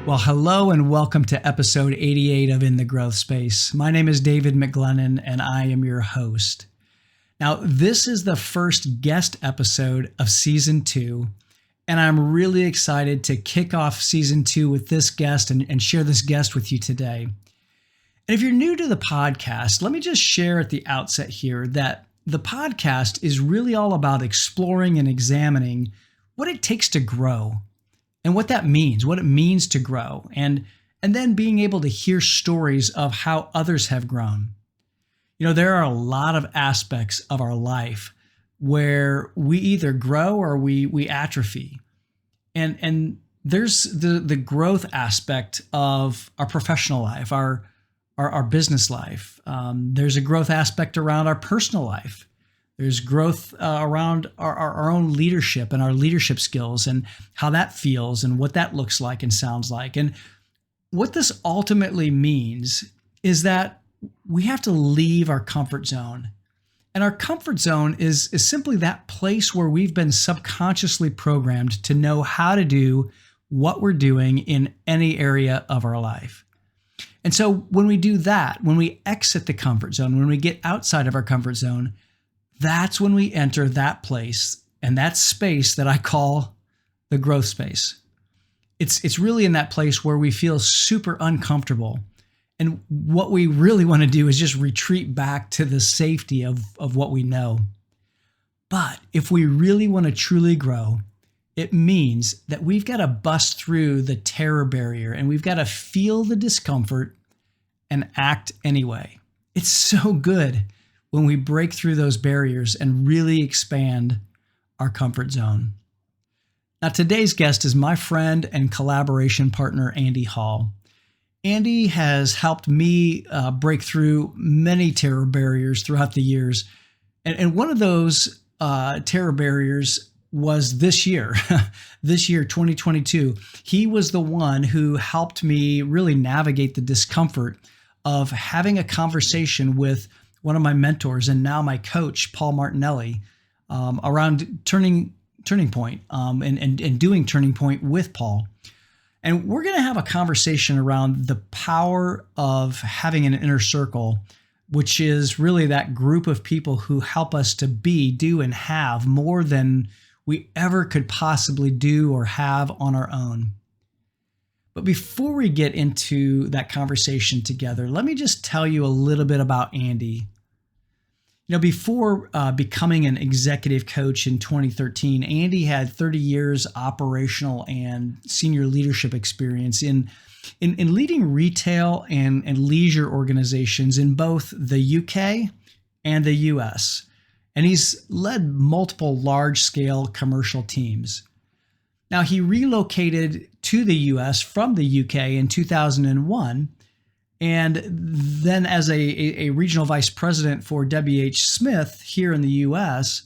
Well, hello and welcome to episode 88 of In the Growth Space. My name is David McGlennon and I am your host. Now, this is the first guest episode of season 2, and I'm really excited to kick off season 2 with this guest and share this guest with you today. And if you're new to the podcast, let me just share at the outset here that the podcast is really all about exploring and examining what it takes to grow and what that means, what it means to grow, and then being able to hear stories of how others have grown. You know, there are a lot of aspects of our life where we either grow or we atrophy. And there's the growth aspect of our professional life, our business life. There's a growth aspect around our personal life. There's growth around our own leadership and our leadership skills and how that feels and what that looks like and sounds like. And what this ultimately means is that we have to leave our comfort zone. And our comfort zone is simply that place where we've been subconsciously programmed to know how to do what we're doing in any area of our life. And so when we do that, when we exit the comfort zone, when we get outside of our comfort zone, that's when we enter that place and that space that I call the growth space. It's really in that place where we feel super uncomfortable. And what we really want to do is just retreat back to the safety of what we know. But if we really want to truly grow, it means that we've got to bust through the terror barrier and we've got to feel the discomfort and act anyway. It's so good when we break through those barriers and really expand our comfort zone. Now, today's guest is my friend and collaboration partner, Andy Hall. Andy has helped me break through many terror barriers throughout the years. And one of those terror barriers was this year, 2022. He was the one who helped me really navigate the discomfort of having a conversation with one of my mentors and now my coach, Paul Martinelli, around Turning Point and doing Turning Point with Paul. And we're going to have a conversation around the power of having an inner circle, which is really that group of people who help us to be, do, and have more than we ever could possibly do or have on our own. But before we get into that conversation together, let me just tell you a little bit about Andy. You know, before becoming an executive coach in 2013, Andy had 30 years operational and senior leadership experience in leading retail and leisure organizations in both the UK and the US. And he's led multiple large-scale commercial teams. Now, he relocated to the US from the UK in 2001, and then as a regional vice president for W.H. Smith here in the US,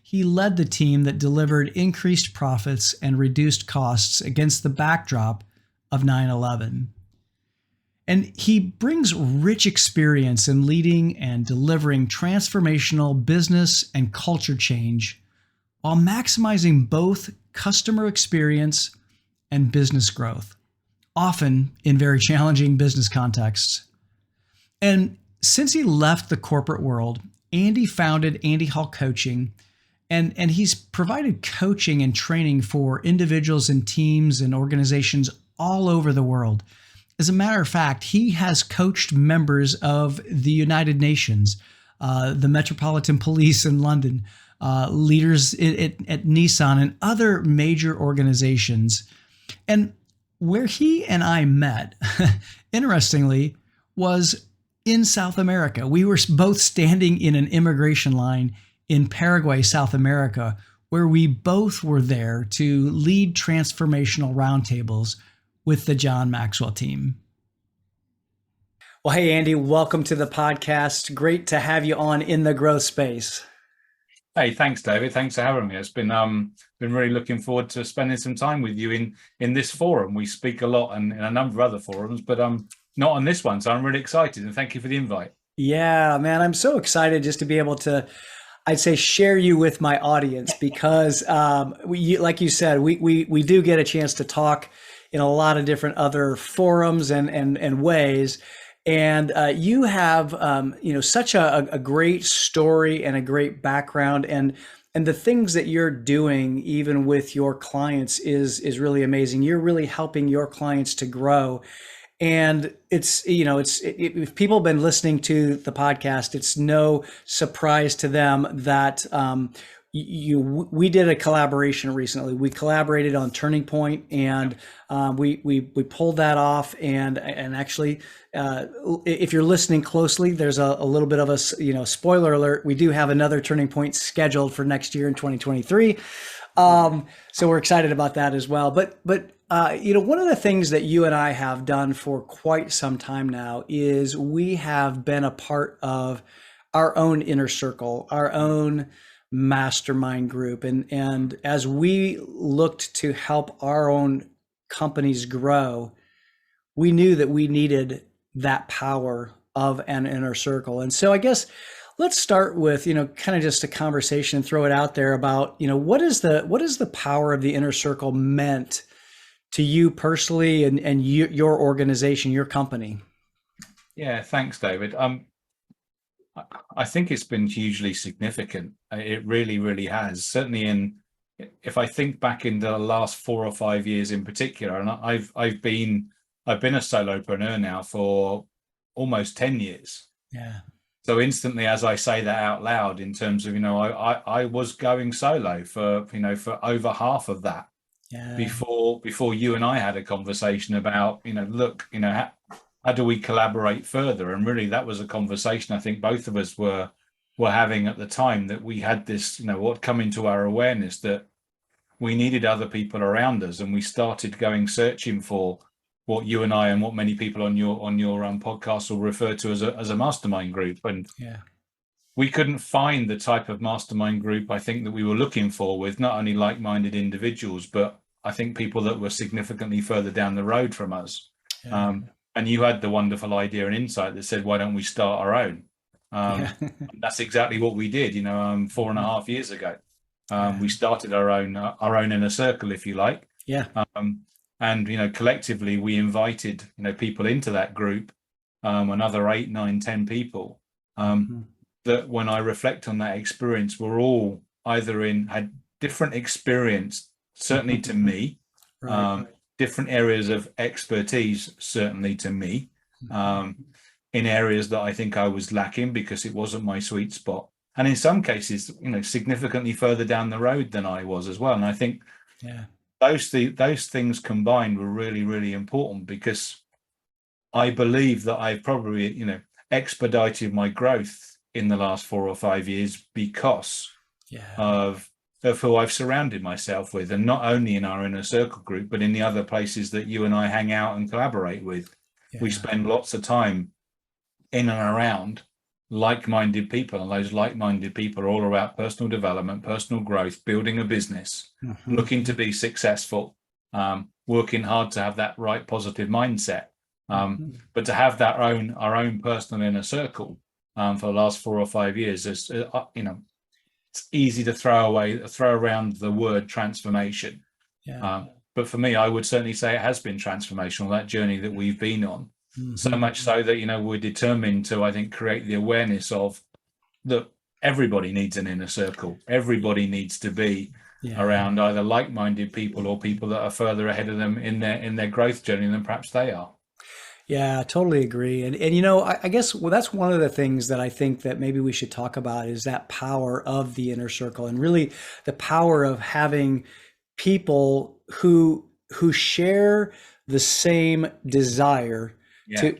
he led the team that delivered increased profits and reduced costs against the backdrop of 9/11. And he brings rich experience in leading and delivering transformational business and culture change while maximizing both customer experience and business growth, often in very challenging business contexts. And since he left the corporate world, Andy founded Andy Hall Coaching, and he's provided coaching and training for individuals and teams and organizations all over the world. As a matter of fact, he has coached members of the United Nations, the Metropolitan Police in London, leaders at Nissan and other major organizations. And where he and I met, interestingly, was in South America. We were both standing in an immigration line in Paraguay, South America, where we both were there to lead transformational roundtables with the John Maxwell team. Well, hey, Andy, welcome to the podcast. Great to have you on In the Growth Space. Hey, thanks, David. Thanks for having me. It's been really looking forward to spending some time with you in this forum. We speak a lot in a number of other forums, but not on this one. So I'm really excited, and thank you for the invite. Yeah, man, I'm so excited just to be able to, I'd say, share you with my audience because, like you said, we do get a chance to talk in a lot of different other forums and ways. And you have, such a great story and a great background, and the things that you're doing, even with your clients, is really amazing. You're really helping your clients to grow. And if people have been listening to the podcast, it's no surprise to them that we did a collaboration recently. We collaborated on Turning Point, and we pulled that off. And actually, if you're listening closely, there's a little bit of a spoiler alert. We do have another Turning Point scheduled for next year in 2023. So we're excited about that as well. But one of the things that you and I have done for quite some time now is we have been a part of our own inner circle, our own mastermind group. And as we looked to help our own companies grow, we knew that we needed that power of an inner circle. And so I guess let's start with, kind of just a conversation and throw it out there about, what is the power of the inner circle meant to you personally and your organization, your company? Yeah, thanks, David. I think it's been hugely significant. It really, really has. Certainly if I think back in the last 4 or 5 years in particular, and I've been a solopreneur now for almost 10 years. Yeah. So instantly, as I say that out loud, in terms of, I was going solo for over half of that. Yeah. Before you and I had a conversation about, look, how do we collaborate further? And really, that was a conversation I think both of us were having at the time, that we had this, what come into our awareness that we needed other people around us, and we started going searching for what you and I and what many people on your podcast will refer to as a mastermind group. And yeah, we couldn't find the type of mastermind group I think that we were looking for, with not only like-minded individuals, but I think people that were significantly further down the road from us. Yeah. And you had the wonderful idea and insight that said, why don't we start our own? That's exactly what we did, 4.5 years ago. We started our own inner circle, if you like. Yeah. And, collectively, we invited, people into that group, another 8, 9, 10 people, that when I reflect on that experience, were all either had different experience, certainly to me, Right. Different areas of expertise, certainly to me, in areas that I think I was lacking because it wasn't my sweet spot. And in some cases, significantly further down the road than I was as well. And I think those things combined were really, really important, because I believe that I've probably, expedited my growth in the last 4 or 5 years because of who I've surrounded myself with, and not only in our inner circle group, but in the other places that you and I hang out and collaborate with. We spend lots of time in and around like-minded people, and those like-minded people are all about personal development, personal growth, building a business, looking to be successful, working hard to have that right positive mindset. But to have our own personal inner circle for the last 4 or 5 years is, it's easy to throw around the word transformation. But for me, I would certainly say it has been transformational, that journey that we've been on. So much so that, we're determined to, I think, create the awareness of that everybody needs an inner circle. Everybody needs to be around either like-minded people or people that are further ahead of them in their growth journey than perhaps they are. Yeah, I totally agree. And I guess, well, that's one of the things that I think that maybe we should talk about, is that power of the inner circle, and really the power of having people who share the same desire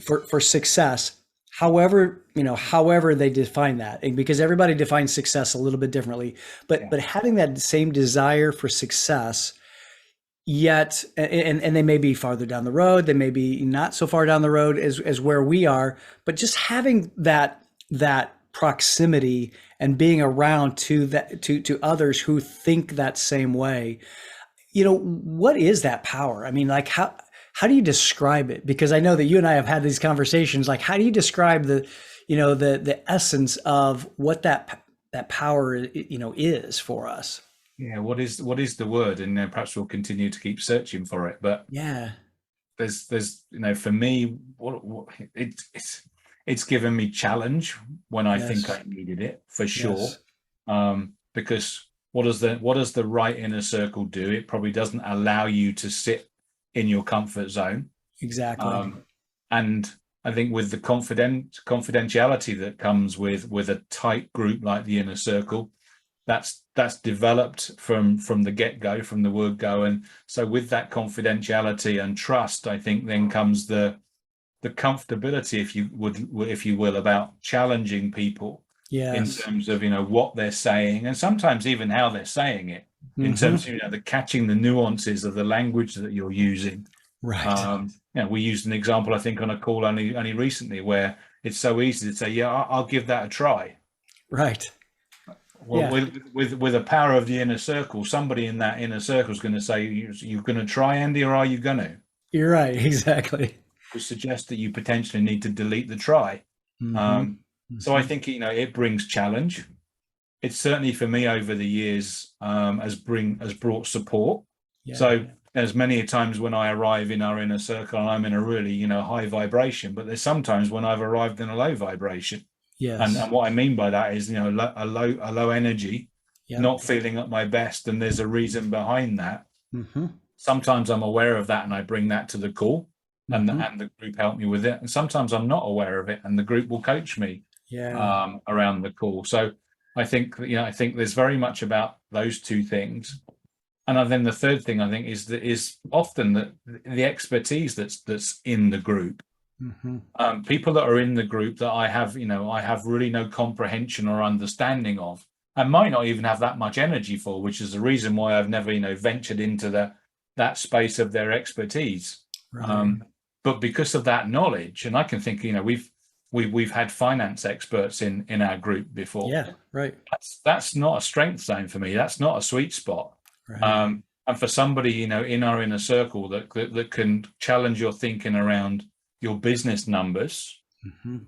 for success, however they define that. And because everybody defines success a little bit differently, but having that same desire for success, yet, and they may be farther down the road, they may be not so far down the road as where we are, but just having that proximity and being around to others who think that same way. What is that power? I mean, like, how do you describe it? Because I know that you and I have had these conversations. Like, how do you describe the essence of what that power, is for us? yeah, what is the word? And perhaps we'll continue to keep searching for it. But Yeah. there's for me, what it's given me challenge when I think Yes. I needed it, for sure. Yes. Because what does the right inner circle do? It probably doesn't allow you to sit in your comfort zone. Exactly. Um, and I think with the confidentiality that comes with a tight group like the inner circle, that's developed from the get-go, from the word go. And so with that confidentiality and trust, I think then comes the comfortability, if you will, about challenging people in Yes. terms of what they're saying, and sometimes even how they're saying it, in terms Hmm. of the catching the nuances of the language that you're using. Right. We used an example, I think, on a call only recently, where it's so easy to say, "Yeah, I'll give that a try." Right. Well, Yeah. with the power of the inner circle, somebody in that inner circle is going to say, "You're going to try, Andy, or are you going to?" You're right. Exactly. Would suggest that you potentially need to delete the try. Hmm. Um, so I Hmm. think it brings challenge. It's certainly for me over the years has brought support. Yeah. So there's many times when I arrive in our inner circle and I'm in a really high vibration, but there's sometimes when I've arrived in a low vibration. And Yes. what I mean by that is a low energy, Yep. not feeling at my best, and there's a reason behind that. Hmm. Sometimes I'm aware of that and I bring that to the call, and Hmm. the group help me with it. And sometimes I'm not aware of it and the group will coach me Yeah. around the call. So I think there's very much about those two things. And then the third thing I think is often the expertise that's in the group. Hmm. People that are in the group that I have really no comprehension or understanding of, and might not even have that much energy for, which is the reason why I've never ventured into that space of their expertise. Right. But because of that knowledge, and I can think, we've had finance experts in our group before. Yeah. Right. That's not a strength zone for me. That's not a sweet spot. Right. And for somebody in our inner circle that can challenge your thinking around your business numbers, Hmm.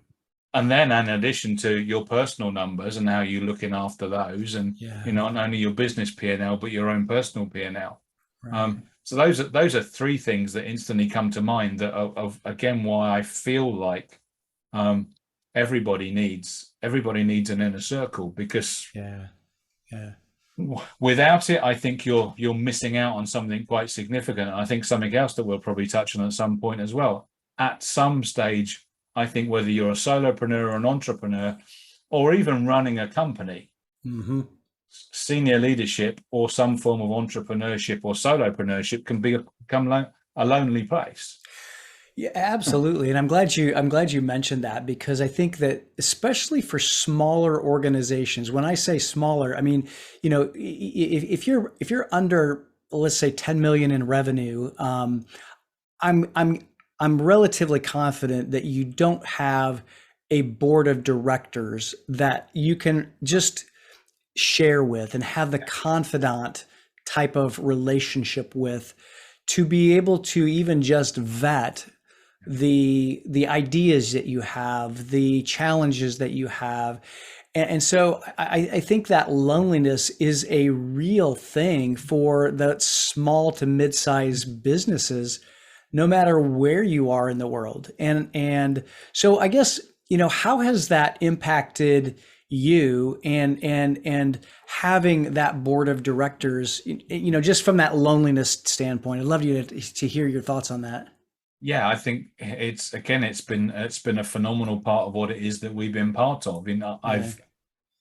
and then in addition to your personal numbers and how you're looking after those, and Yeah. not only your business P&L but your own personal P&L. Right. So those are three things that instantly come to mind, that of again why I feel like um, everybody needs an inner circle, because Yeah. Yeah. without it, I think you're missing out on something quite significant. I think something else that we'll probably touch on at some point as well. At some stage, I think whether you're a solopreneur or an entrepreneur, or even running a company, Hmm. senior leadership or some form of entrepreneurship or solopreneurship can become a lonely place. Yeah, absolutely. And I'm glad you mentioned that, because I think that especially for smaller organizations, when I say smaller, I mean, if you're under, let's say, 10 million in revenue, I'm I'm I'm relatively confident that you don't have a board of directors that you can just share with and have the confidant type of relationship with, to be able to even just vet the ideas that you have, the challenges that you have. And so I think that loneliness is a real thing for the small to mid-sized businesses, no matter where you are in the world. And so I guess, how has that impacted you, and having that board of directors, just from that loneliness standpoint? I'd love you to hear your thoughts on that. Yeah, I think it's been a phenomenal part of what it is that we've been part of. Yeah.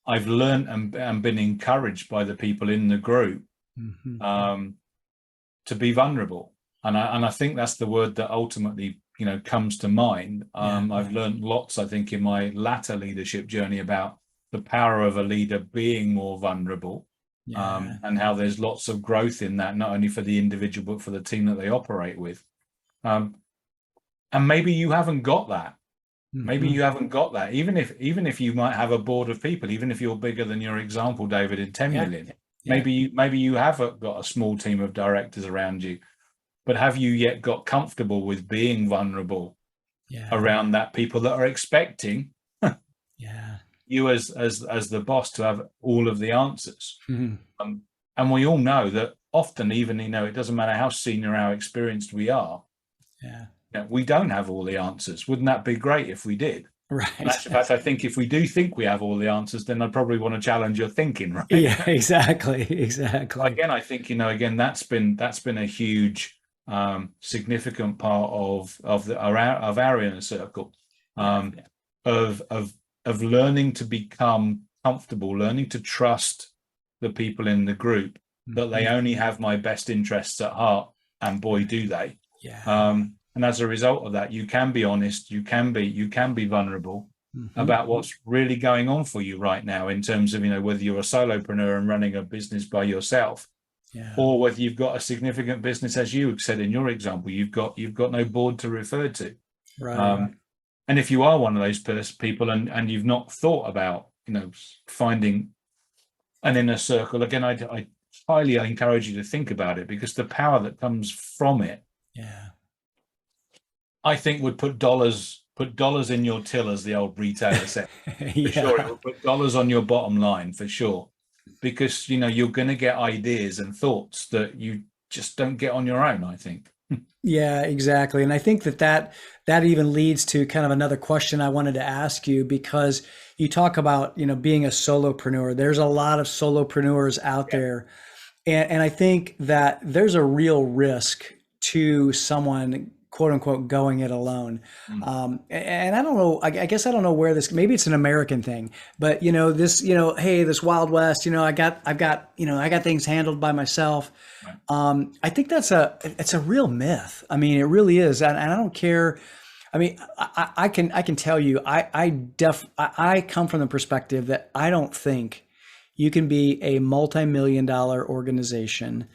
I've learned and been encouraged by the people in the group Hmm. um, to be vulnerable, and I think that's the word that ultimately comes to mind. Yeah. I've learned lots, I think, in my latter leadership journey about the power of a leader being more vulnerable, Yeah. and how there's lots of growth in that, not only for the individual but for the team that they operate with. Um, and maybe you haven't got that. Maybe Hmm. you haven't got that. Even if you might have a board of people, even if you're bigger than your example, David, in 10 Yeah. million, Yeah. maybe you have got a small team of directors around you, but have you yet got comfortable with being vulnerable Yeah. around that people that are expecting Yeah. you as the boss to have all of the answers? Hmm. And we all know that often, even, it doesn't matter how senior, how experienced we are, Yeah. we don't have all the answers. Wouldn't that be great if we did? Right. In actual fact, I think if we do think we have all the answers, then I'd probably want to challenge your thinking, right? Yeah, exactly. Exactly. Again, I think, again, that's been a huge, significant part of our inner circle, of learning to become comfortable, learning to trust the people in the group, that they only have my best interests at heart, and boy, do they. Yeah. And as a result of that, you can be honest, you can be vulnerable about what's really going on for you right now, in terms of, whether you're a solopreneur and running a business by yourself, or whether you've got a significant business, as you said in your example, you've got no board to refer to. Right. And if you are one of those people, and you've not thought about, finding an inner circle, again, I highly encourage you to think about it, because the power that comes from it, I think, would put dollars in your till, as the old retailer said. For sure, it will put dollars on your bottom line, for sure, because you're going to get ideas and thoughts that you just don't get on your own, I think. Yeah, exactly. And I think that even leads to kind of another question I wanted to ask you, because you talk about, being a solopreneur. There's a lot of solopreneurs out there. And I think that there's a real risk to someone, quote unquote, going it alone. And I don't know, I guess I don't know where this, maybe it's an American thing, but this, hey, this Wild West, I got things handled by myself. I think it's a real myth. I mean, it really is. And I don't care. I mean, I can tell you, I come from the perspective that I don't think you can be a multi-million-dollar organization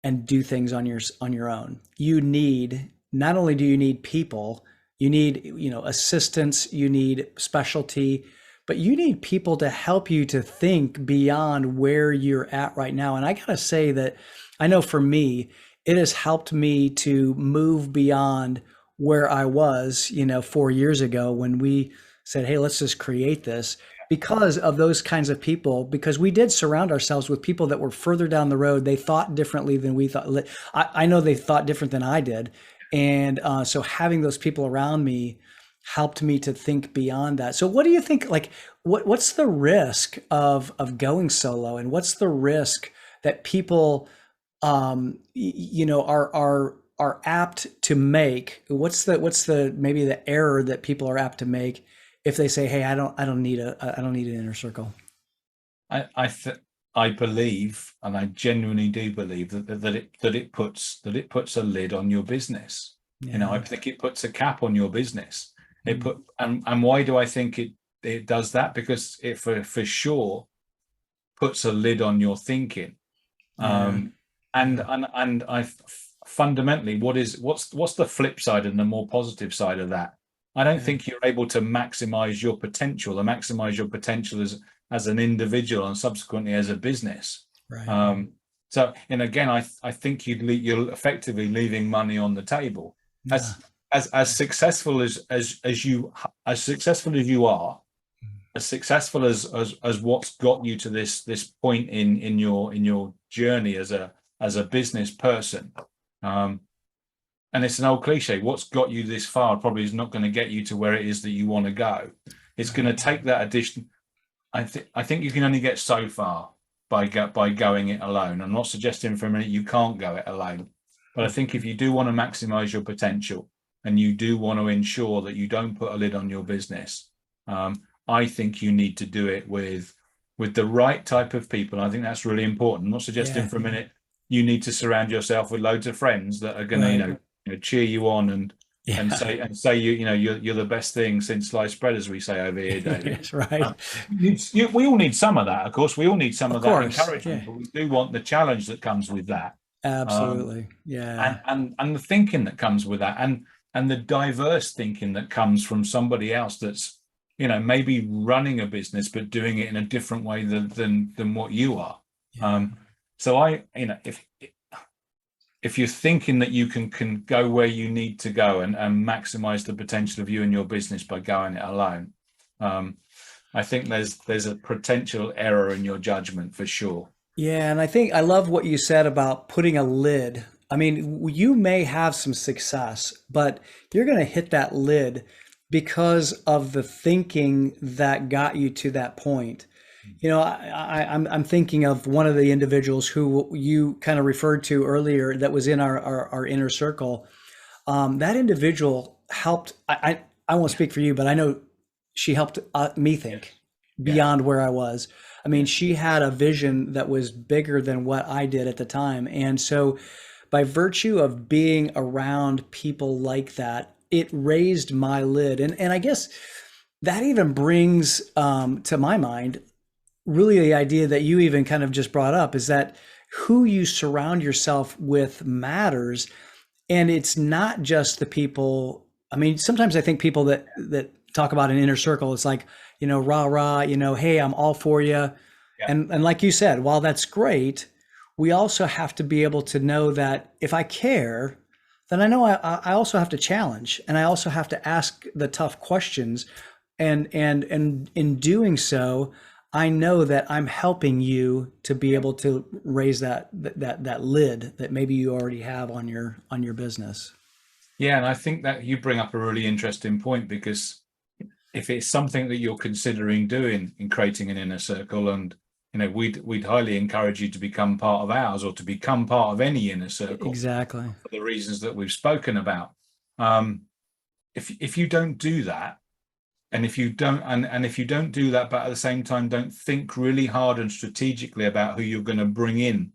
and do things on your own. Not only do you need people, you need, assistance, you need specialty, but you need people to help you to think beyond where you're at right now. And I gotta say that I know for me, it has helped me to move beyond where I was, 4 years ago, when we said, hey, let's just create this, because of those kinds of people, because we did surround ourselves with people that were further down the road. They thought differently than we thought. I know they thought different than I did. And so having those people around me helped me to think beyond that. So what do you think, like, what's the risk of going solo, and what's the risk that people, are apt to make? What's the maybe the error that people are apt to make if they say, hey, I don't need an inner circle? I believe, and I genuinely do believe, that it puts a lid on your business. I think it puts a cap on your business. And why do I think it does that? Because it for sure puts a lid on your thinking. And I fundamentally, what's the flip side and the more positive side of that? I don't think you're able to maximize your potential, as an individual, and subsequently as a business. Right. So, and again, I think you're effectively leaving money on the table. As successful as you are, as successful as what's got you to this point in your journey as a business person. And it's an old cliche, what's got you this far probably is not going to get you to where it is that you want to go. It's going to take that addition. I think you can only get so far by going it alone. I'm not suggesting for a minute you can't go it alone, but I think if you do want to maximize your potential, and you do want to ensure that you don't put a lid on your business, I think you need to do it with the right type of people. I think that's really important. I'm not suggesting for a minute you need to surround yourself with loads of friends that are going to cheer you on and say you're the best thing since sliced bread, as we say over here, David. That's right. We all need some of that, of course. We all need some of that encouragement, but we do want the challenge that comes with that. Absolutely. And the thinking that comes with that, and the diverse thinking that comes from somebody else that's maybe running a business but doing it in a different way than what you are. So if you're thinking that you can go where you need to go and maximize the potential of you and your business by going it alone, I think there's a potential error in your judgment, for sure. Yeah, and I think I love what you said about putting a lid. I mean, you may have some success, but you're going to hit that lid because of the thinking that got you to that point. I'm thinking of one of the individuals who you kind of referred to earlier that was in our inner circle. That individual helped. I won't speak for you, but I know she helped me Yeah. think Yeah. beyond where I was. I mean, she had a vision that was bigger than what I did at the time. And so, by virtue of being around people like that, it raised my lid. And I guess that even brings to my mind really the idea that you even kind of just brought up is that who you surround yourself with matters. And it's not just the people. I mean, sometimes I think people that talk about an inner circle, it's like, rah rah, hey, I'm all for you. Yeah. And like you said, while that's great, we also have to be able to know that if I care, then I know I also have to challenge, and I also have to ask the tough questions. And in doing so, I know that I'm helping you to be able to raise that lid that maybe you already have on your business. Yeah, and I think that you bring up a really interesting point, because if it's something that you're considering doing in creating an inner circle, and we'd highly encourage you to become part of ours, or to become part of any inner circle Exactly. for the reasons that we've spoken about. If you don't do that, and if you don't do that, but at the same time don't think really hard and strategically about who you're going to bring in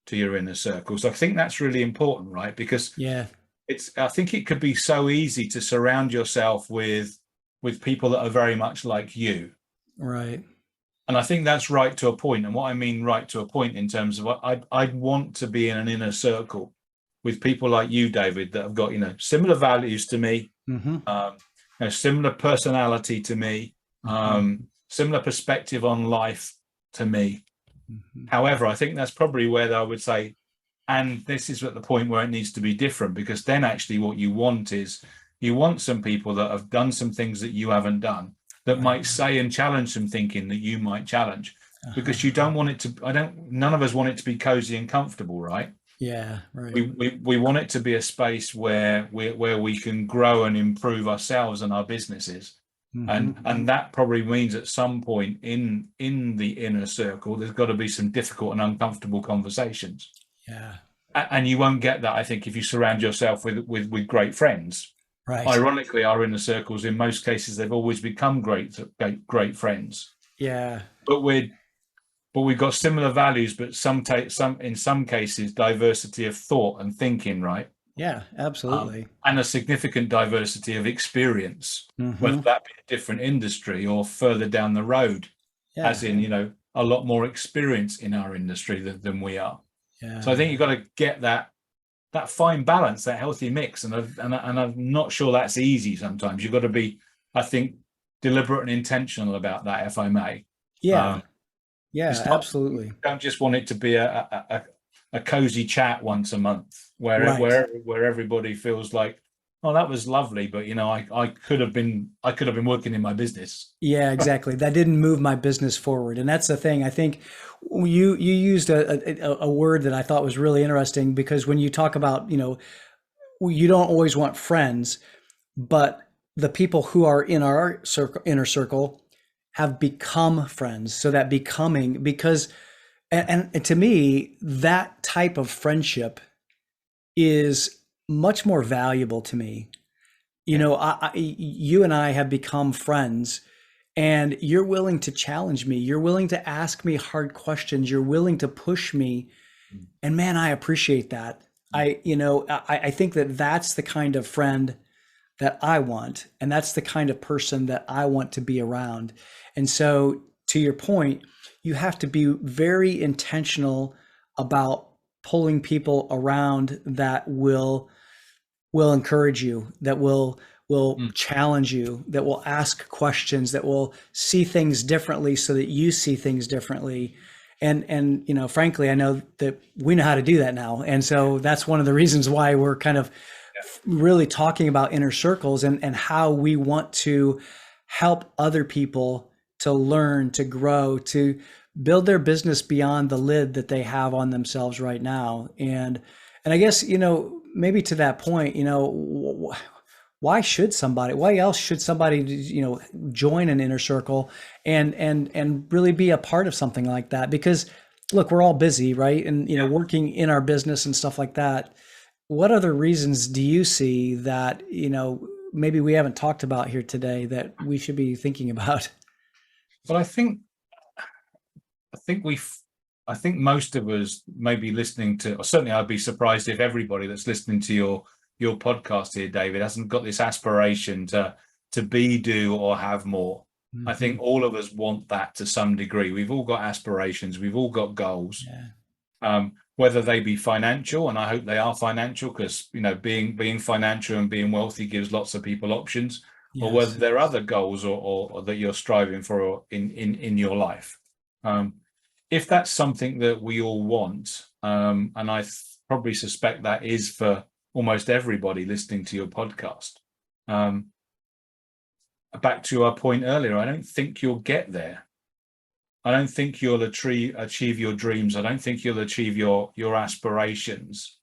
to your inner circle. So I think that's really important, right? Because Yeah. I think it could be so easy to surround yourself with people that are very much like you. Right. And I think that's right to a point. And what I mean right to a point, in terms of what I'd want to be in an inner circle with people like you, David, that have got, similar values to me, Mm-hmm. similar personality to me, Mm-hmm. similar perspective on life to me. Mm-hmm. However, I think that's probably where I would say, and this is at the point where it needs to be different, because then actually what you want is, you want some people that have done some things that you haven't done, that Right. might say and challenge some thinking that you might challenge, Uh-huh. because you don't want it to, none of us want it to be cozy and comfortable, right? Yeah. Right. We want it to be a space where we can grow and improve ourselves and our businesses. Mm-hmm. And that probably means at some point in the inner circle, there's got to be some difficult and uncomfortable conversations. Yeah. And you won't get that, I think, if you surround yourself with great friends. Right. Ironically, our inner circles, in most cases, they've always become great friends. Yeah. But we've got similar values, but in some cases, diversity of thought and thinking, right? Yeah. Absolutely. And a significant diversity of experience, whether Mm-hmm. that be a different industry or further down the road, Yeah. as in, a lot more experience in our industry than we are. So I Yeah. think you've got to get that fine balance, that healthy mix, and I'm not sure that's easy. Sometimes you've got to be, I think, deliberate and intentional about that, if I may. Yeah. Yeah. It's not, Absolutely. don't just want it to be a cozy chat once a month Right. where everybody feels like, oh, that was lovely, but I could have been working in my business. Yeah, exactly. That didn't move my business forward. And that's the thing. I think you used a word that I thought was really interesting, because when you talk about, you don't always want friends, but the people who are in our inner circle have become friends. So that becoming, because, and to me, that type of friendship is much more valuable to me. Yeah. You and I have become friends, and you're willing to challenge me. You're willing to ask me hard questions. You're willing to push me. Mm. And man, I appreciate that. I think that that's the kind of friend that I want. And that's the kind of person that I want to be around. And so, to your point, you have to be very intentional about pulling people around that will encourage you, that will Mm. challenge you, that will ask questions, that will see things differently so that you see things differently. And frankly, I know that we know how to do that now. And so that's one of the reasons why we're kind of really talking about inner circles, and how we want to help other people to learn, to grow, to build their business beyond the lid that they have on themselves right now. And I guess, maybe to that point, why else should somebody, join an inner circle and really be a part of something like that? Because look, we're all busy, right? And, Yeah. working in our business and stuff like that. What other reasons do you see that, maybe we haven't talked about here today that we should be thinking about? But I think I think most of us may be listening to, or certainly I'd be surprised if everybody that's listening to your podcast here, David, hasn't got this aspiration to be, do, or have more. I think all of us want that to some degree. We've all got aspirations. We've all got goals, whether they be financial, and I hope they are financial, because being financial and being wealthy gives lots of people options, or whether Yes. there are other goals or that you're striving for in your life. If that's something that we all want, and I probably suspect that is for almost everybody listening to your podcast. Back to our point earlier, I don't think you'll get there. I don't think you'll achieve your dreams. I don't think you'll achieve your aspirations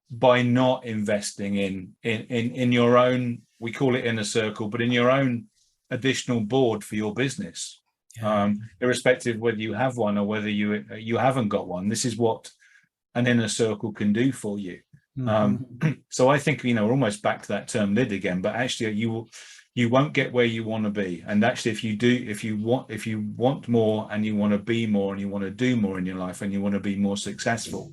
by not investing in your own, we call it inner circle, but in your own additional board for your business. Irrespective of whether you have one or whether you haven't got one. This is what an inner circle can do for you. So I think, we're almost back to that term lid again, but actually you won't get where you want to be. And actually, if you want more, and you want to be more, and you want to do more in your life, and you want to be more successful,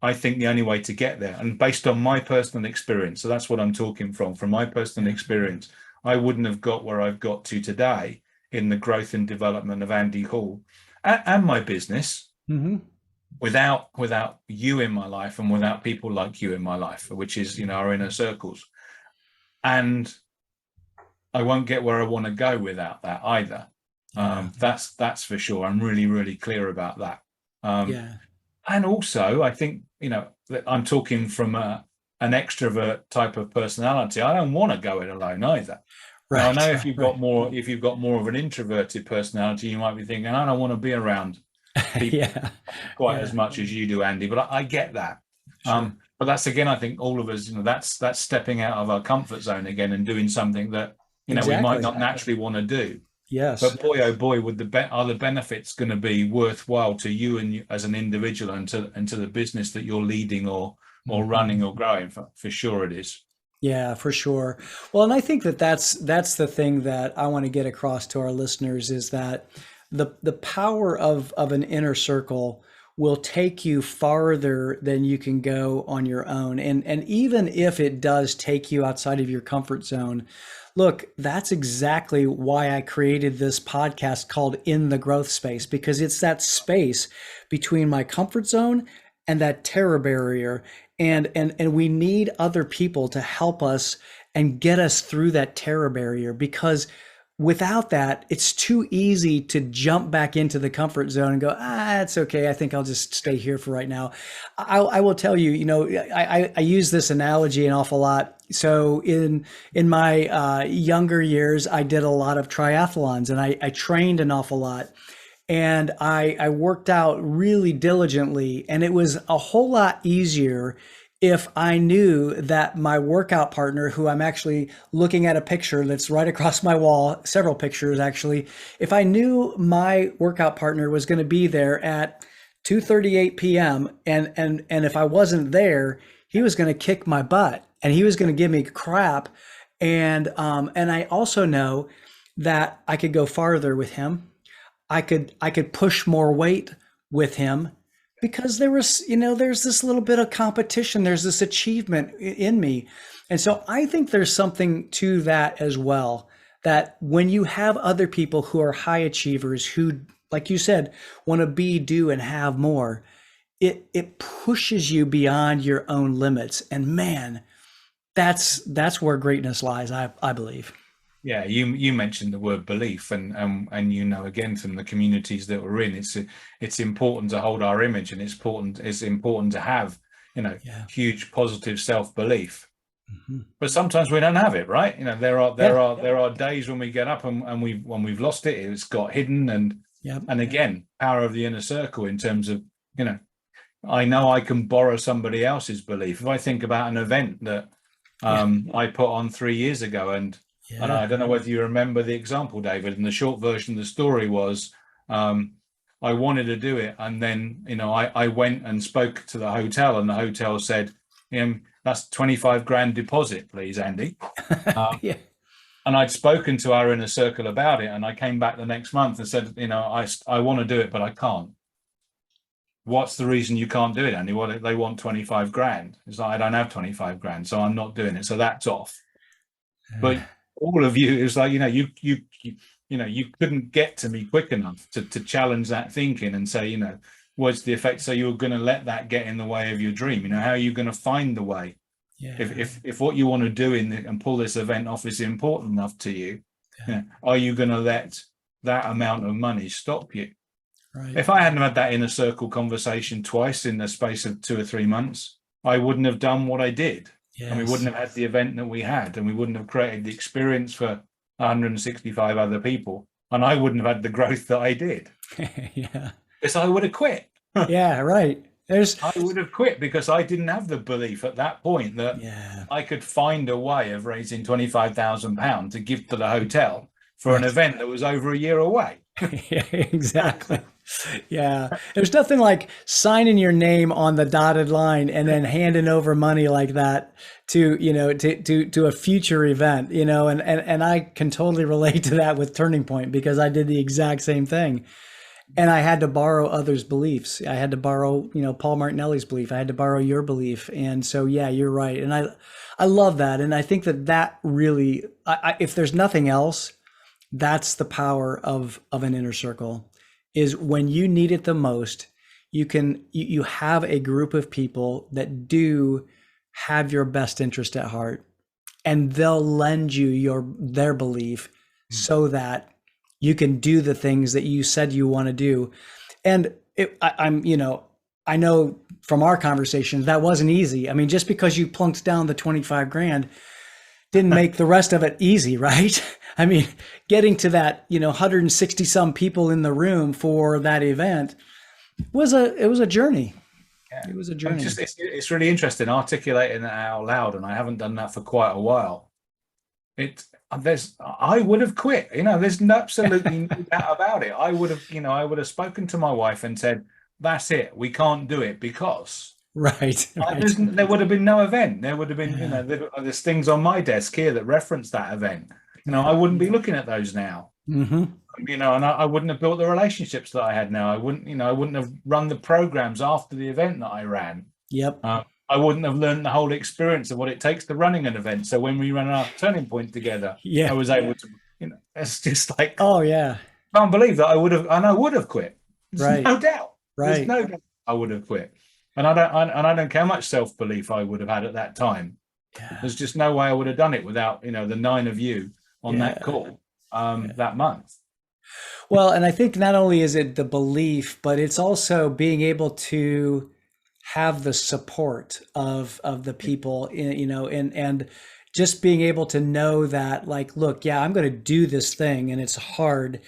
I think the only way to get there, and based on my personal experience, so that's what I'm talking from my personal experience, I wouldn't have got where I've got to today in the growth and development of Andy Hall and my business without you in my life, and without people like you in my life, which is, our inner circles. And I won't get where I want to go without that either. That's for sure. I'm really, really clear about that. And also, I think, that I'm talking from an extrovert type of personality. I don't want to go it alone either. Right. Now, I know if you've got more of an introverted personality, you might be thinking, I don't want to be around people quite as much as you do, Andy. But I get that. Sure. But that's, again, I think all of us, that's stepping out of our comfort zone again and doing something that we might not naturally want to do. Yes. But boy, oh boy, are the benefits going to be worthwhile to you and as an individual, and to the business that you're leading or running or growing? For sure it is. Yeah, for sure. Well, and I think that's the thing that I want to get across to our listeners, is that the power of an inner circle will take you farther than you can go on your own. And even if it does take you outside of your comfort zone, look, that's exactly why I created this podcast called In the Growth Space, because it's that space between my comfort zone and that terror barrier. And we need other people to help us and get us through that terror barrier, because without that, it's too easy to jump back into the comfort zone and go, it's okay. I think I'll just stay here for right now. I will tell you, I use this analogy an awful lot. So in my younger years, I did a lot of triathlons, and I trained an awful lot. And I worked out really diligently, and it was a whole lot easier if I knew that my workout partner, who I'm actually looking at a picture that's right across my wall, several pictures actually, if I knew my workout partner was going to be there at 2:38 p.m. and if I wasn't there, he was going to kick my butt and he was going to give me crap. And I also know that I could go farther with him. I could push more weight with him, because there's this little bit of competition. There's this achievement in me. And so I think there's something to that as well, that when you have other people who are high achievers, who, like you said, want to be, do, and have more, it pushes you beyond your own limits. And man, that's where greatness lies, I believe. Yeah, you mentioned the word belief, and again, from the communities that we're in, it's important to hold our image, and it's important to have huge positive self-belief. But sometimes we don't have it, right? There are days when we get up and we've lost it. It's got hidden, and Yep. And again, power of the inner circle in terms of, I know I can borrow somebody else's belief. If I think about an event that I put on 3 years ago, and I don't know whether you remember the example, David, and the short version of the story was, I wanted to do it. And then, I went and spoke to the hotel, and the hotel said, that's 25 grand deposit, please, Andy. Yeah. And I'd spoken to our inner circle about it, and I came back the next month and said, I want to do it, but I can't. What's the reason you can't do it, Andy? Well, they want 25 grand. It's like, I don't have 25 grand, so I'm not doing it. So that's off. But all of you, it's like, you couldn't get to me quick enough to challenge that thinking and say, what's the effect? So you're going to let that get in the way of your dream. How are you going to find the way? Yeah. If what you want to do and pull this event off is important enough to you, are you going to let that amount of money stop you? Right. If I hadn't had that inner circle conversation twice in the space of 2 or 3 months, I wouldn't have done what I did. Yes. And we wouldn't have had the event that we had, and we wouldn't have created the experience for 165 other people, and I wouldn't have had the growth that I did. Yeah. Because I would have quit. Yeah, right. I would have quit because I didn't have the belief at that point that I could find a way of raising £25,000 to give to the hotel for an event that was over a year away. Yeah, exactly. Yeah. There's nothing like signing your name on the dotted line and then handing over money like that to, to a future event, and I can totally relate to that with Turning Point, because I did the exact same thing. And I had to borrow others' beliefs. I had to borrow, Paul Martinelli's belief. I had to borrow your belief. And so, yeah, you're right. And I love that. And I think that really, if there's nothing else, that's the power of an inner circle, is when you need it the most, you have a group of people that do have your best interest at heart, and they'll lend you their belief so that you can do the things that you said you want to do. And I know from our conversations that wasn't easy. I mean, just because you plunked down the 25 grand didn't make the rest of it easy, right? I mean, getting to that, 160 some people in the room for that event was a journey. Yeah. It was a journey. It's really interesting articulating that out loud, and I haven't done that for quite a while. I would have quit. There's absolutely no doubt about it. I would have spoken to my wife and said, "That's it. We can't do it because." Right. There would have been no event. There would have been, there's things on my desk here that reference that event. I wouldn't be looking at those now. Mm-hmm. And I wouldn't have built the relationships that I had now. I wouldn't have run the programs after the event that I ran. Yep. I wouldn't have learned the whole experience of what it takes to running an event. So when we ran our Turning Point together, I was able to, it's just like, oh yeah, I can't believe that I would have quit. There's no doubt. Right. There's no doubt I would have quit. And I don't care how much self-belief I would have had at that time. Yeah. There's just no way I would have done it without, the 9 of you on that call that month. Well, and I think not only is it the belief, but it's also being able to have the support of the people, and just being able to know that, like, look, yeah, I'm going to do this thing and it's hard,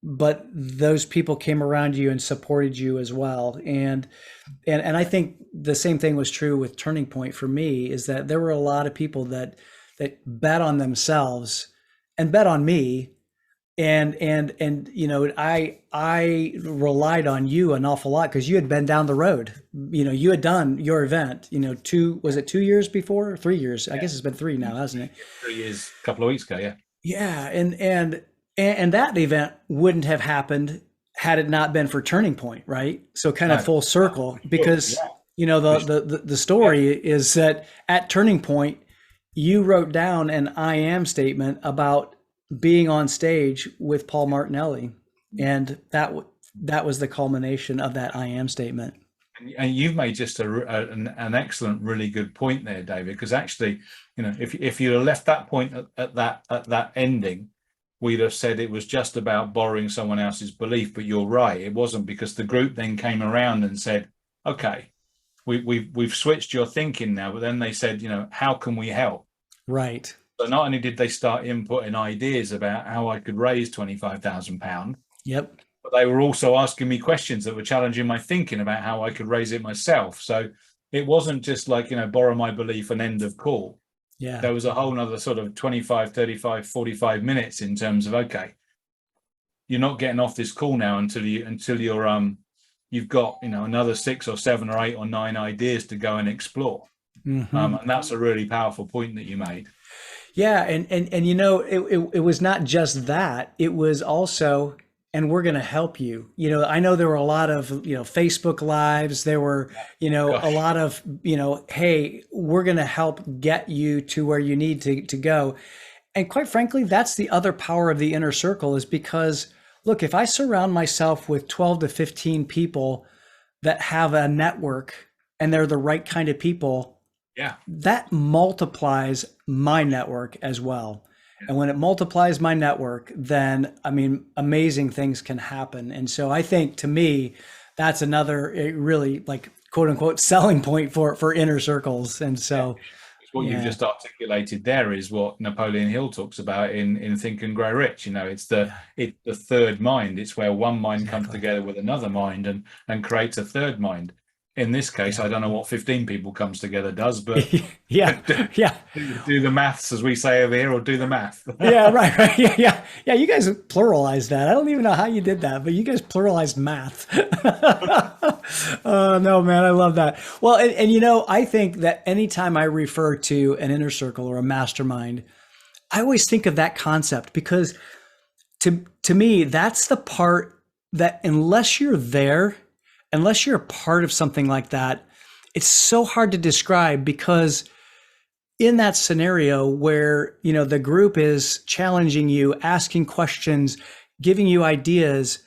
but those people came around you and supported you as well. And I think the same thing was true with Turning Point for me, is that there were a lot of people that bet on themselves and bet on me. And I relied on you an awful lot because you had been down the road. You had done your event, 2 years before, or 3 years? I guess it's been 3 now, hasn't it? 3 years, a couple of weeks ago, yeah. Yeah, and that event wouldn't have happened had it not been for Turning Point, right? So kind of full circle, because the story is that at Turning Point, you wrote down an I am statement about being on stage with Paul Martinelli, and that was the culmination of that I am statement. And you've made just an excellent, really good point there, David, because actually, if you had left that point at that ending, we'd have said it was just about borrowing someone else's belief. But you're right, it wasn't, because the group then came around and said, okay, we've switched your thinking now. But then they said, how can we help? Right. So not only did they start inputting ideas about how I could raise £25,000, yep, but they were also asking me questions that were challenging my thinking about how I could raise it myself. So it wasn't just like, borrow my belief and end of call. Yeah. There was a whole nother sort of 25, 35, 45 minutes in terms of, okay, you're not getting off this call now until you've got, another 6 or 7 or 8 or 9 ideas to go and explore. Mm-hmm. And that's a really powerful point that you made. Yeah. And it was not just that, it was also, and we're going to help you. I know there were a lot of, Facebook lives. There were, a lot of, hey, we're going to help get you to where you need to go. And quite frankly, that's the other power of the inner circle, is because, look, if I surround myself with 12 to 15 people that have a network and they're the right kind of people, yeah, that multiplies my network as well. And when it multiplies my network, then, amazing things can happen. And so I think, to me, that's another really, like, quote unquote, selling point for inner circles. And so what you've just articulated there is what Napoleon Hill talks about in Think and Grow Rich. It's the third mind. It's where one mind comes together with another mind and creates a third mind. In this case, I don't know what 15 people comes together does, but do the maths, as we say over here, or do the math. Right. Yeah. You guys pluralized that. I don't even know how you did that, but you guys pluralized math. Oh, no, man, I love that. Well, and I think that anytime I refer to an inner circle or a mastermind, I always think of that concept, because to me, that's the part that, unless you're there, unless you're a part of something like that, it's so hard to describe. Because in that scenario where, the group is challenging you, asking questions, giving you ideas,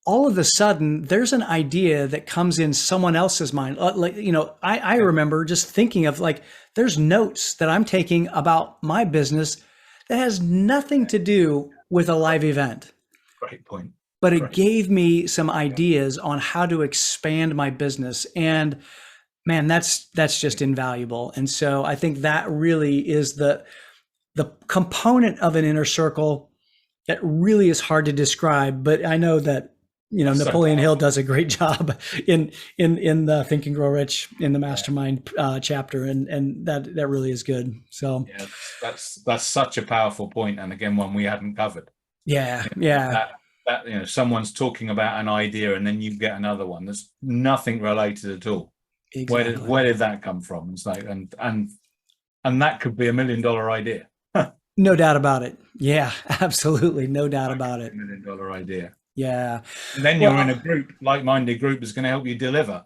all of a sudden there's an idea that comes in someone else's mind. I remember just thinking of, like, there's notes that I'm taking about my business that has nothing to do with a live event. Great point. But it gave me some ideas on how to expand my business. And man, that's just invaluable. And so I think that really is the component of an inner circle that really is hard to describe. But I know that, Napoleon Hill does a great job in the Think and Grow Rich, in the Mastermind chapter. And that really is good. So yeah, that's such a powerful point. And again, one we hadn't covered. Yeah. That someone's talking about an idea and then you get another one that's nothing related at all. Exactly. Where did that come from? It's like, and that could be $1 million idea. No doubt about it. Yeah, absolutely, no doubt about it. $1 million idea. Yeah. And then you're in a group, like-minded group, is going to help you deliver.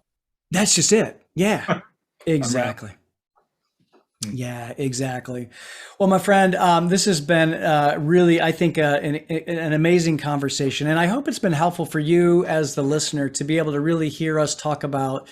That's just it. Yeah. Exactly. Yeah, exactly. Well, my friend, this has been really, I think, an amazing conversation. And I hope it's been helpful for you as the listener to be able to really hear us talk about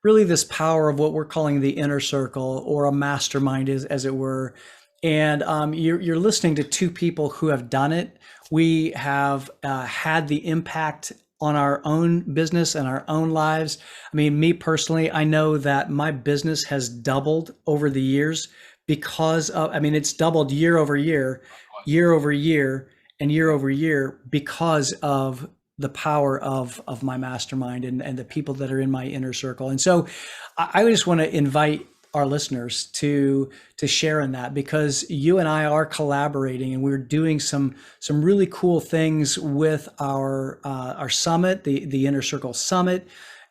really this power of what we're calling the inner circle, or a mastermind, as it were. And you're listening to two people who have done it. We have had the impact on our own business and our own lives. Me personally, I know that my business has doubled over the years because of, it's doubled year over year, and year over year, because of the power of my mastermind and the people that are in my inner circle. And so I just want to invite our listeners to share in that, because you and I are collaborating, and we're doing some really cool things with our summit, the Inner Circle Summit,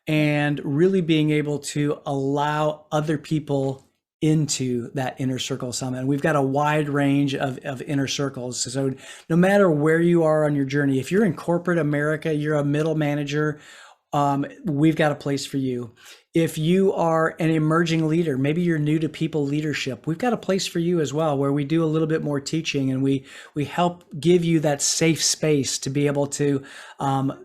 and really being able to allow other people into that Inner Circle Summit. And we've got a wide range of inner circles. So no matter where you are on your journey, if you're in corporate America, you're a middle manager, we've got a place for you. If you are an emerging leader, maybe you're new to people leadership, we've got a place for you as well, where we do a little bit more teaching, and we help give you that safe space to be able to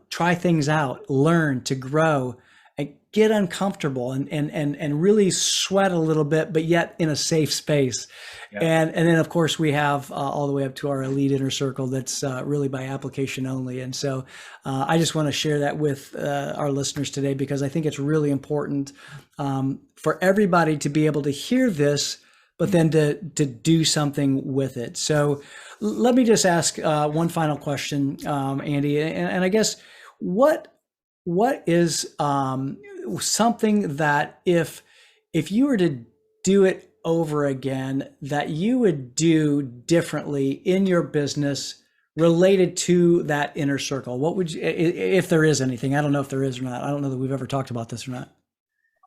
try things out, learn, to grow, and get uncomfortable and really sweat a little bit, but yet in a safe space. Yeah. And then of course we have all the way up to our elite inner circle that's really by application only. And so I just want to share that with our listeners today, because I think it's really important for everybody to be able to hear this, but then to do something with it. So let me just ask one final question, Andy, and I guess what is something that if you were to do it over again, that you would do differently in your business related to that inner circle? What would you, if there is anything? I don't know if there is or not. I don't know that we've ever talked about this or not.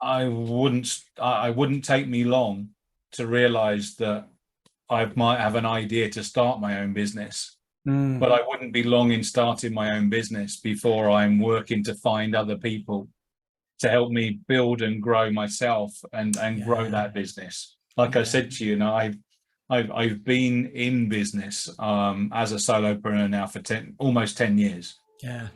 I wouldn't take me long to realize that I might have an idea to start my own business, but I wouldn't be long in starting my own business before I'm working to find other people to help me build and grow myself and grow that business. Like I said to you, I've been in business as a solopreneur now for almost 10 years. Yeah.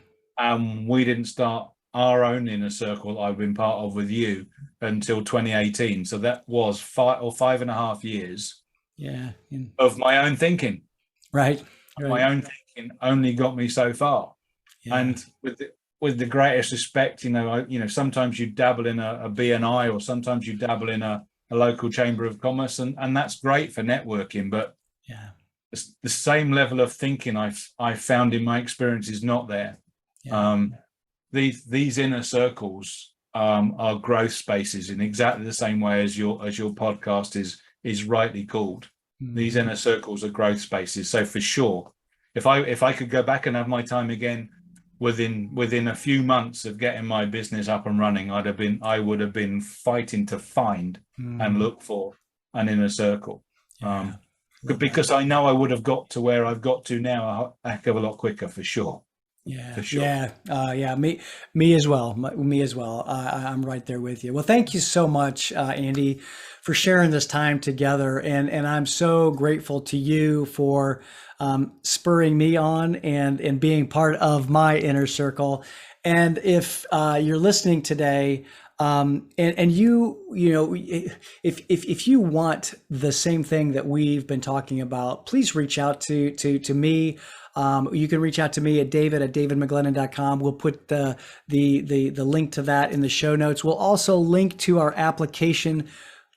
We didn't start our own inner circle that I've been part of with you until 2018. So that was 5.5 years of my own thinking. Right. My own thinking only got me so far. Yeah. And with the greatest respect, sometimes you dabble in a BNI, or sometimes you dabble in a local chamber of commerce, and that's great for networking. But the same level of thinking I've found in my experience is not there. Yeah. These inner circles are growth spaces in exactly the same way as your podcast is rightly called. These inner circles are growth spaces. So for sure, if I could go back and have my time again, within a few months of getting my business up and running, I would have been fighting to find and look for an inner circle. Because I know I would have got to where I've got to now a heck of a lot quicker, for sure. Yeah, for sure. Me as well. Me as well. I'm right there with you. Well, thank you so much, Andy, for sharing this time together, and I'm so grateful to you for spurring me on and being part of my inner circle. And if you're listening today, and if you want the same thing that we've been talking about, please reach out to me. You can reach out to me at david@davidmcglennon.com. We'll put the link to that in the show notes. We'll also link to our application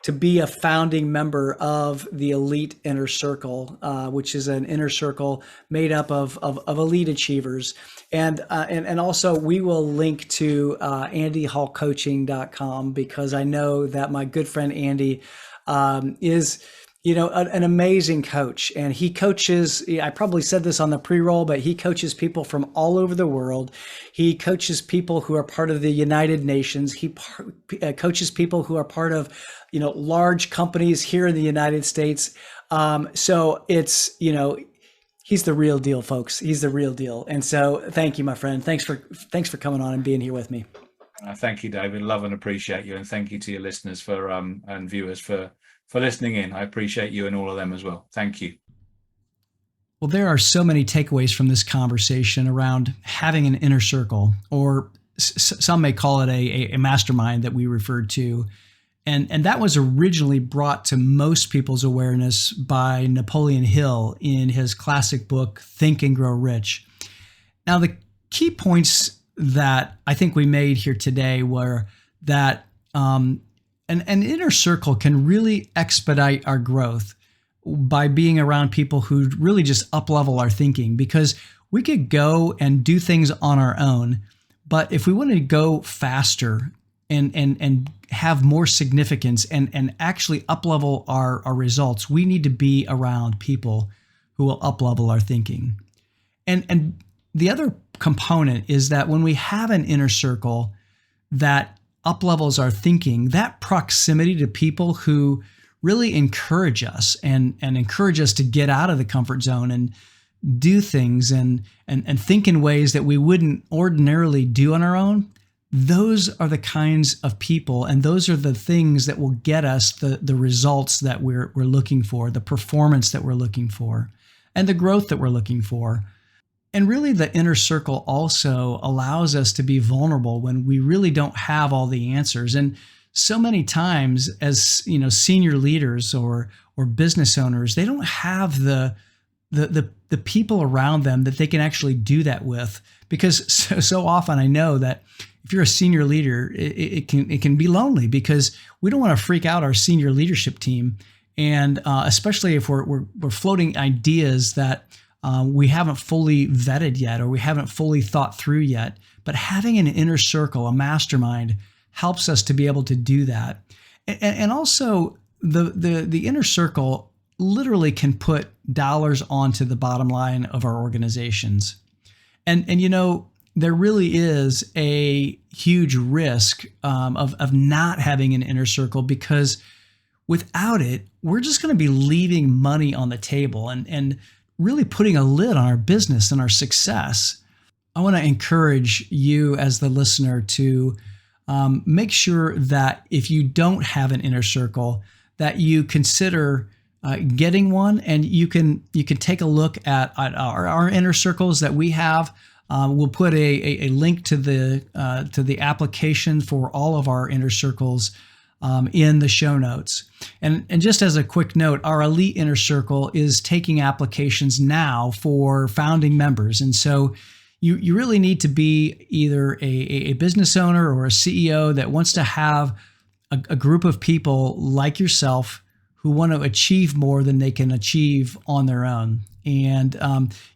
to be a founding member of the Elite Inner Circle, which is an inner circle made up of elite achievers. And also we will link to andyhallcoaching.com, because I know that my good friend Andy is an amazing coach, and he coaches, I probably said this on the pre-roll, but he coaches people from all over the world. He coaches people who are part of the United Nations. He coaches people who are part of, large companies here in the United States. So it's, he's the real deal, folks. He's the real deal. And so thank you, my friend. Thanks for coming on and being here with me. Thank you, David. Love and appreciate you. And thank you to your listeners and viewers for listening in. I appreciate you and all of them as well. Thank you. Well, there are so many takeaways from this conversation around having an inner circle, or some may call it a mastermind that we referred to. And that was originally brought to most people's awareness by Napoleon Hill in his classic book, Think and Grow Rich. Now, the key points that I think we made here today were that an inner circle can really expedite our growth by being around people who really just up-level our thinking, because we could go and do things on our own, but if we want to go faster and have more significance and actually up-level our results, we need to be around people who will up-level our thinking. And the other component is that when we have an inner circle that up-levels our thinking, that proximity to people who really encourage us and encourage us to get out of the comfort zone and do things and think in ways that we wouldn't ordinarily do on our own, those are the kinds of people, and those are the things that will get us the results that we're looking for, the performance that we're looking for, and the growth that we're looking for. And really, the inner circle also allows us to be vulnerable when we really don't have all the answers. And so many times, as senior leaders or business owners, they don't have the people around them that they can actually do that with, because so often I know that if you're a senior leader, it can be lonely, because we don't want to freak out our senior leadership team And especially if we're floating ideas that we haven't fully vetted yet, or we haven't fully thought through yet. But having an inner circle, a mastermind, helps us to be able to do that. And also the inner circle literally can put dollars onto the bottom line of our organizations. And there really is a huge risk of not having an inner circle, because without it, we're just going to be leaving money on the table and really putting a lid on our business and our success. I want to encourage you as the listener to make sure that if you don't have an inner circle, that you consider getting one, and you can take a look at our inner circles that we have. We'll put a link to the application for all of our inner circles in the show notes. And just as a quick note, our elite inner circle is taking applications now for founding members. And so you really need to be either a business owner or a CEO that wants to have a group of people like yourself who want to achieve more than they can achieve on their own. And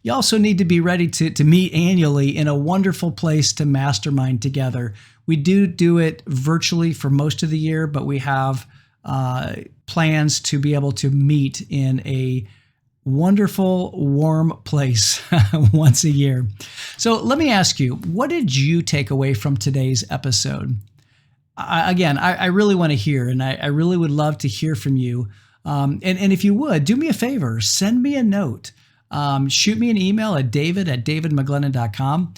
you also need to be ready to meet annually in a wonderful place to mastermind together. We do it virtually for most of the year, but we have plans to be able to meet in a wonderful, warm place once a year. So let me ask you, what did you take away from today's episode? I really want to hear, and I really would love to hear from you. And if you would, do me a favor, send me a note. Shoot me an email at david@davidmcglennon.com,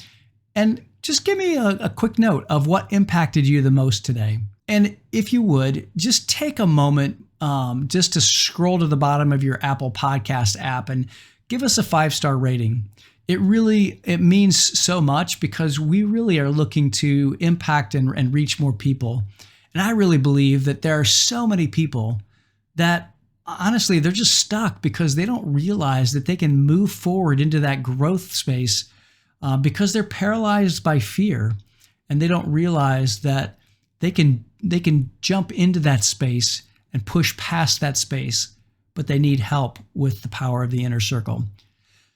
and just give me a quick note of what impacted you the most today. And if you would, just take a moment just to scroll to the bottom of your Apple Podcast app and give us a 5-star rating. It means so much, because we really are looking to impact and reach more people. And I really believe that there are so many people that honestly, they're just stuck because they don't realize that they can move forward into that growth space because they're paralyzed by fear, and they don't realize that they can jump into that space and push past that space, but they need help with the power of the inner circle.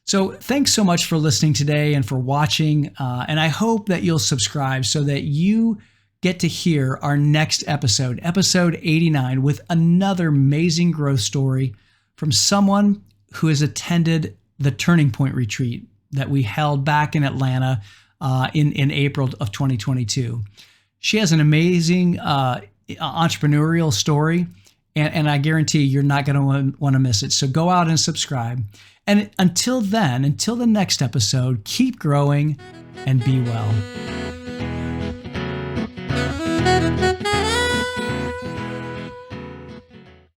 So thanks so much for listening today and for watching, and I hope that you'll subscribe so that you get to hear our next episode 89, with another amazing growth story from someone who has attended the Turning Point Retreat that we held back in Atlanta in April of 2022. She has an amazing entrepreneurial story, and I guarantee you're not going to want to miss it. So go out and subscribe. And until the next episode, keep growing and be well.